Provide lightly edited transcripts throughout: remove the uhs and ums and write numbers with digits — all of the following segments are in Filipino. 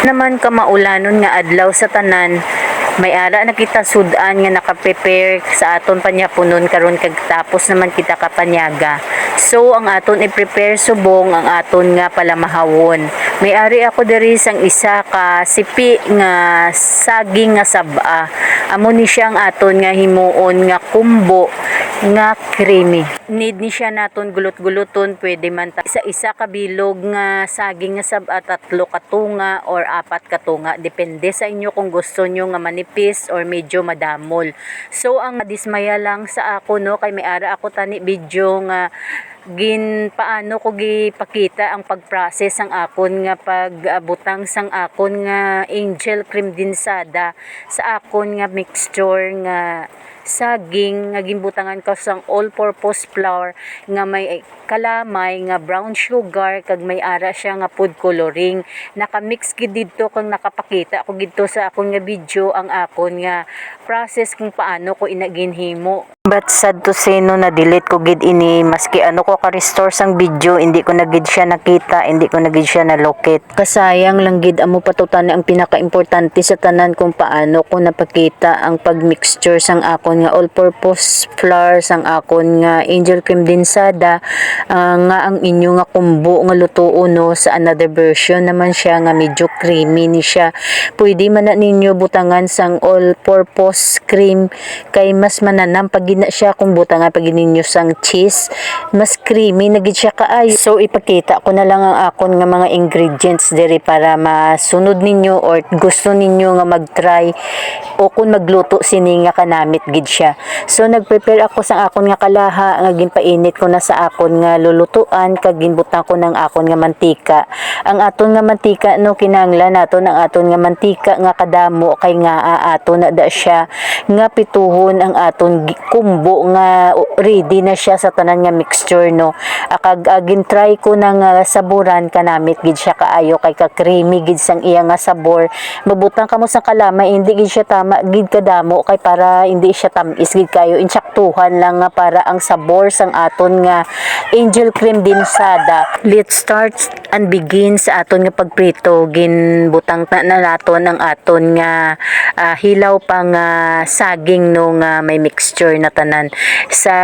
Naman ka maulanon nga adlaw sa tanan, may ara na kita sudan nga naka-prepare sa aton panyapunon karon kag tapos naman kita kapanyaga. So ang aton i-prepare subong ang aton nga palamahawon. May ari ako diri sang isa ka sipi nga saging nga saba. Amo ni siya ang aton nga himuon nga kumbo nga creamy. Need ni siya naton gulot-guloton, pwede man ta isa-isa ka bilog nga saging nga saba, 3 ka tunga or 4 ka tunga, depende sa inyo kung gusto nyo nga manipis or medyo madamol. So ang dismaya lang sa ako no, kay may ara ako tani video nga paano ko gipakita ang pag-process ang akon nga pagbutang sang akon nga angel cream dinsada sa akon nga mixture nga saging nga ginbutangan ko sang all-purpose flour nga may kalamay nga brown sugar kag may ara siya nga food coloring. Naka-mix gid didto kang nakapakita ko gidto sa akon nga video ang akon nga process kung paano ko inaginhimo. But sad to say no, na-delete ko gid ini maski ano ko ka-restore sang video, hindi ko na gid siya nakita, hindi ko na gid siya na-locate. Kasayang lang gid amo patutan ang pinaka-importante sa tanan kung paano ko napakita ang pag-mixture sang akon nga all-purpose flour sang akon nga angel cream dinsada, nga ang inyo nga kumbo nga lutuon no. Sa another version naman siya nga medyo creamy ni siya. Pwede man na ninyo butangan sang all-purpose cream kay mas mananam pag gina siya kung butangan pag ninyo sang cheese, mas creamy na gid siya kaayo. So ipakita ko na lang ang akon nga mga ingredients diri para masunod ninyo or gusto ninyo nga mag-try o kung magluto sini nga kanamit gid siya. So nag-prepare ako sa akon nga kalaha nga ginpainit ko na sa akon nga lulutuan kag ginbutang ko ng akon nga mantika. Ang aton nga mantika no, kinahanglan naton ang aton nga mantika nga kadamo kay nga aton na da siya nga pituhon ang aton kumbo nga ready na siya sa tanan nga mixture no. Kag gin-try ko nang saburan kanamit gid siya kaayo kay ka creamy gid sang iya nga sabor. Mabutang kamo sa kalamay, hindi gid siya tama gid kadamo kay para hindi siya tamis gid kayo, insaktuhan lang nga para ang sabor sang aton nga angel cream dinsada. Let's start and begin sa aton nga pagprito. Ginbutang na naton ang aton nga hilaw pang saging no nga may mixture na tanan sa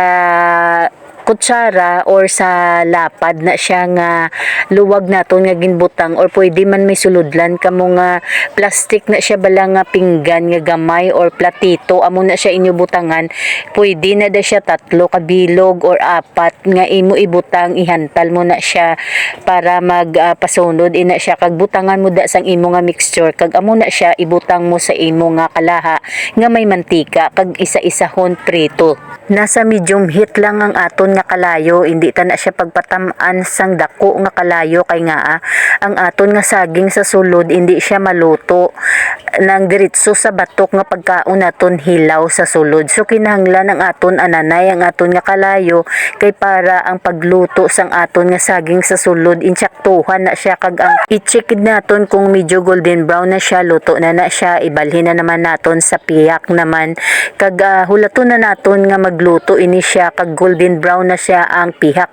kutsara or sa lapad na siya nga luwag naton nga ginbutang, or pwede man may suludlan kamo nga plastic na siya bala nga pinggan nga gamay or platito, amo na siya inyo butangan. Pwede na da siya 3 ka bilog or 4 nga imo ibutang, ihantal mo na siya para magpasunod ina siya kag butangan mo da sang imo nga mixture kag amo na siya ibutang mo sa imo nga kalaha nga may mantika kag isa-isahon prito. Nasa medium heat lang ang aton nga kalayo, hindi ta na siya pagpatamaan sang dako nga kalayo kay nga ang aton nga saging sa sulod hindi siya maluto nang diretso sa batok nga pagkaon naton hilaw sa sulod. So kinahanglan ang aton ananay ang aton nga kalayo kay para ang pagluto sang aton nga saging sa sulod insaktuhan na siya kag ang i-check naton kung medyo golden brown na siya, luto na siya, ibalhin na naman naton sa piyak naman kag hulaton na naton nga magluto ini siya kag golden brown na siya ang pihak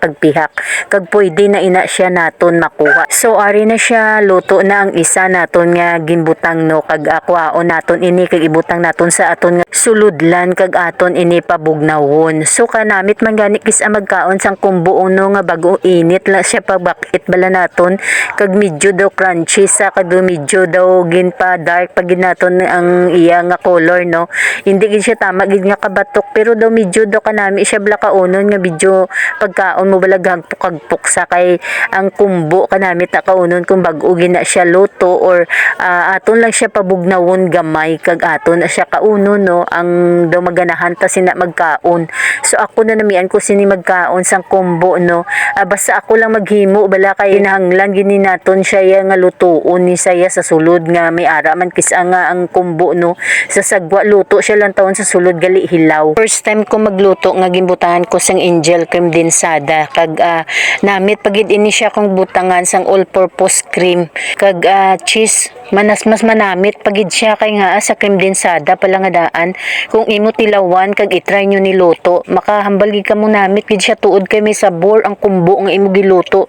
kag pwede na ina siya naton makuha. So ari na siya, luto na ang isa naton nga ginbutang no kag kuhaon naton ini kag ibutang naton sa aton nga suludlan kag aton ini pabugnawon. So kanamit man gani kis magkaon sang kumbo no nga bago init la siya pagbakit bala naton kag medyo daw crunchy sa kag medyo daw ginpa dark pag naton ang iya nga color no. Hindi gid siya tama gid nga kabatok pero daw medyo daw kanami siya bala kaunon nga medyo pagkaon mo bala hagpok sa kay ang kumbo kanamit na kaunon kung bag-o gina siya luto or aton lang siya pabugnawon gamay kag aton na siya kaunon no ang daw maganahan ta sina magkaon. So ako na namian ko sini magkaon sang kumbo no. Basta ako lang maghimo bala kay nahanglan gini naton siya nga lutuon ni saya sa sulod nga may ara man kisa nga ang kumbo no. Sa sagwa luto siya lang taon sa sulod gali hilaw. First time ko magluto nga ginbutangan ko sang angel cream dinsada kag namit pagid ini siya kung butangan sang all purpose cream kag cheese mas manamit pagid siya kay nga sa cream densada pala nga daan. Kung imo tilawan kag itry nyo niluto, makahambal gid kamo namit gid siya tuod kay may sabor ang kumbo nga imo giluto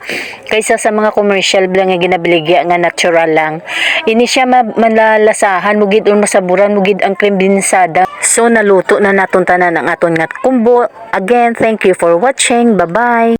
kaysa sa mga commercial blang nga ginabiligya nga natural lang. Ini siya malalasahan mo gid or masaburan mo gid ang cream densada. So naluto na naton tanan ang aton nga kumbo. Again, thank you for watching. Bye-bye.